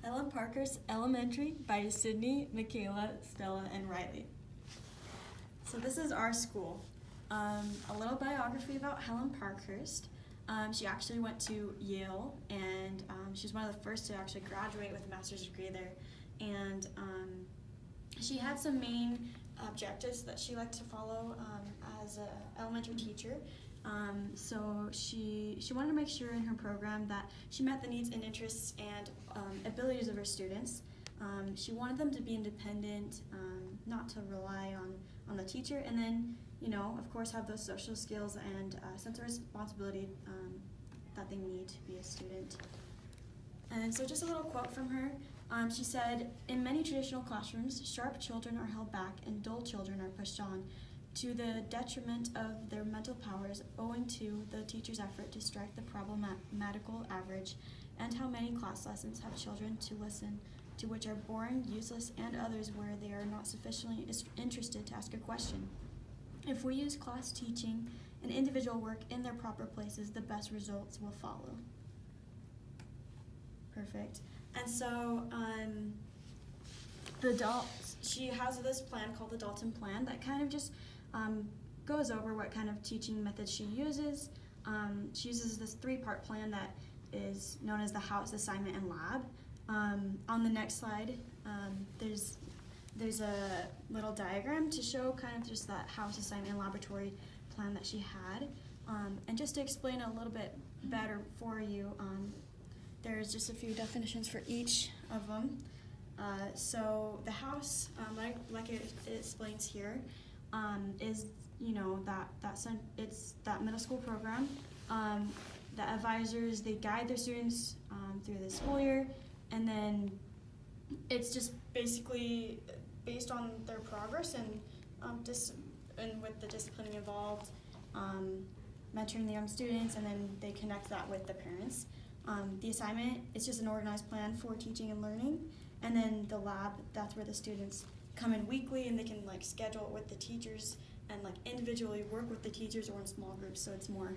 Helen Parkhurst Elementary by Sydney, Makayla, Stella, and Rylee. So this is our school. A little biography about Helen Parkhurst. She actually went to Yale, and she was one of the first to actually graduate with a master's degree there. And she had some main objectives that she liked to follow as an elementary teacher. So she wanted to make sure in her program that she met the needs and interests and abilities of her students. She wanted them to be independent, not to rely on the teacher, and then, of course, have those social skills and sense of responsibility that they need to be a student. And so just a little quote from her. She said, "In many traditional classrooms, sharp children are held back and dull children are pushed on, to the detriment of their mental powers, owing to the teacher's effort to strike the problematical average, and how many class lessons have children to listen to which are boring, useless, and others where they are not sufficiently interested to ask a question. If we use class teaching and individual work in their proper places, the best results will follow." Perfect. And so she has this plan called the Dalton Plan that kind of just goes over what kind of teaching methods she uses. She uses this 3-part plan that is known as the house, assignment, and lab. On the next slide, there's a little diagram to show kind of just that house, assignment, and laboratory plan that she had. And just to explain a little bit better for you, there's just a few definitions for each of them. So the house, like it explains here, is it's that middle school program. The advisors, they guide their students through the school year, and then it's just basically based on their progress and with the discipline involved, mentoring the young students, and then they connect that with the parents. The assignment is just an organized plan for teaching and learning, and then the lab, that's where the students come in weekly and they can schedule it with the teachers and individually work with the teachers or in small groups, so it's more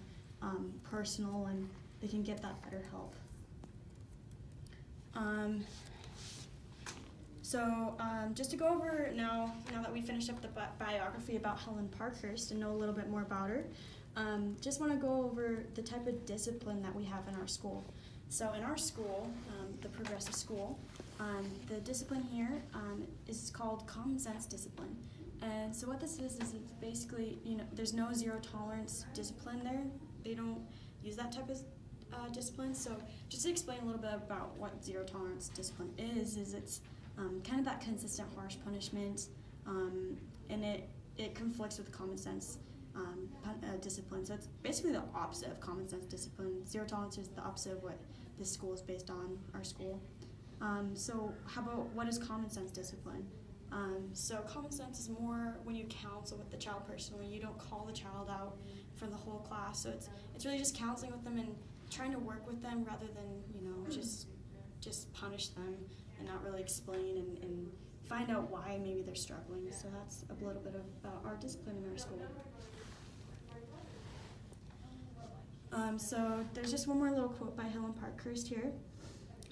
personal and they can get that better help. Just to go over now that we finished up the biography about Helen Parkhurst and know a little bit more about her, just want to go over the type of discipline that we have in our school. So in our school, the progressive school, the discipline here is called common sense discipline. And so what this is it's basically, there's no zero tolerance discipline there. They don't use that type of discipline. So just to explain a little bit about what zero tolerance discipline is it's kind of that consistent harsh punishment, and it conflicts with common sense discipline. So it's basically the opposite of common sense discipline. Zero tolerance is the opposite of what this school is based on, our school. So how about what is common sense discipline? So common sense is more when you counsel with the child personally. You don't call the child out for the whole class. So it's really just counseling with them and trying to work with them rather than just punish them and not really explain and find out why maybe they're struggling. So that's a little bit about our discipline in our school. So there's just one more little quote by Helen Parkhurst here.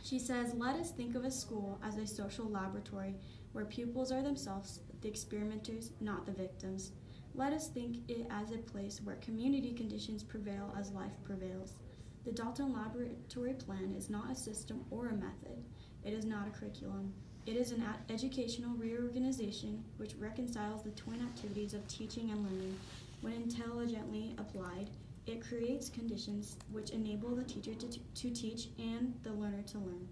She says, "Let us think of a school as a social laboratory where pupils are themselves the experimenters, not the victims. Let us think it as a place where community conditions prevail as life prevails. The Dalton Laboratory Plan is not a system or a method. It is not a curriculum. It is an educational reorganization which reconciles the twin activities of teaching and learning. When intelligently applied, it creates conditions which enable the teacher to teach and the learner to learn."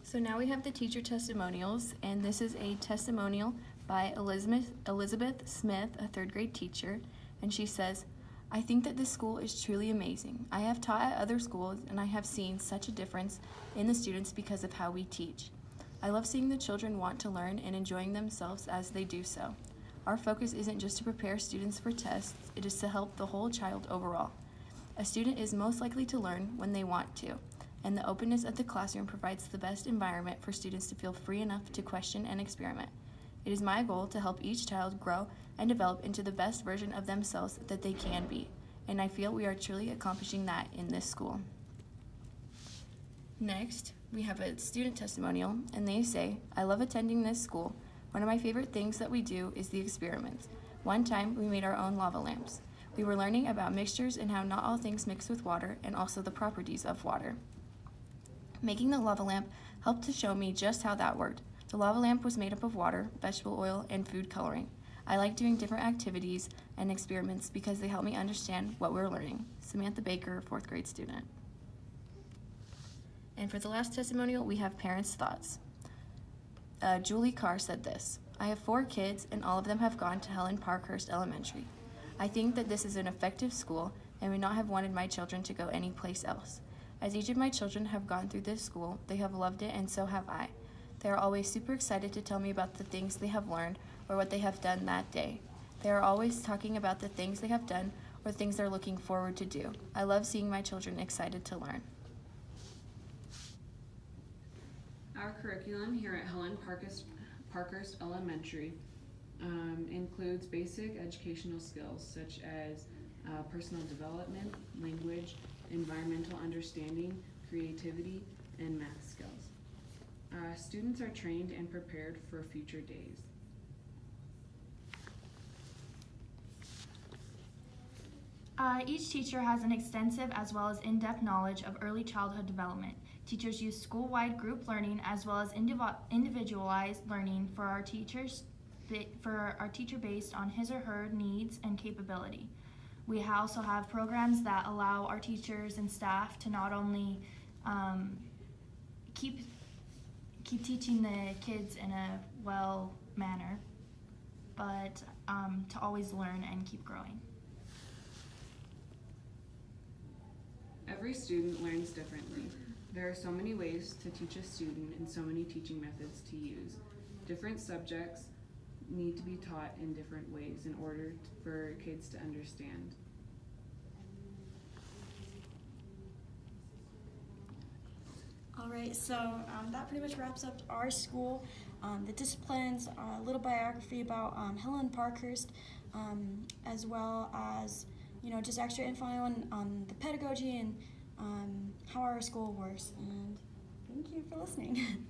So now we have the teacher testimonials, and this is a testimonial by Elizabeth Smith, a 3rd grade teacher, and she says, "I think that this school is truly amazing. I have taught at other schools, and I have seen such a difference in the students because of how we teach. I love seeing the children want to learn and enjoying themselves as they do so. Our focus isn't just to prepare students for tests, it is to help the whole child overall. A student is most likely to learn when they want to, and the openness of the classroom provides the best environment for students to feel free enough to question and experiment. It is my goal to help each child grow and develop into the best version of themselves that they can be, and I feel we are truly accomplishing that in this school. Next, we have a student testimonial, and they say, I love attending this school. One of my favorite things that we do is the experiments. One time, we made our own lava lamps. We were learning about mixtures and how not all things mix with water, and also the properties of water. Making the lava lamp helped to show me just how that worked. The lava lamp was made up of water, vegetable oil, and food coloring. I like doing different activities and experiments because they help me understand what we're learning. Samantha Baker, 4th grade student. And for the last testimonial, we have parents' thoughts. Julie Carr said this, I have 4 kids and all of them have gone to Helen Parkhurst Elementary. I think that this is an effective school and would not have wanted my children to go anyplace else. As each of my children have gone through this school, they have loved it and so have I. They are always super excited to tell me about the things they have learned or what they have done that day. They are always talking about the things they have done or things they're looking forward to do. I love seeing my children excited to learn. Our curriculum here at Helen Parkhurst Elementary includes basic educational skills such as personal development, language, environmental understanding, creativity, and math skills. Students are trained and prepared for future days. Each teacher has an extensive as well as in-depth knowledge of early childhood development. Teachers use school-wide group learning as well as individualized learning for our teacher based on his or her needs and capability. We also have programs that allow our teachers and staff to not only keep teaching the kids in a well manner, but to always learn and keep growing. Every student learns differently. There are so many ways to teach a student and so many teaching methods to use. Different subjects need to be taught in different ways in order for kids to understand. All right, so that pretty much wraps up our school, the disciplines, a little biography about Helen Parkhurst, as well as just extra info on the pedagogy and how our school works. And thank you for listening.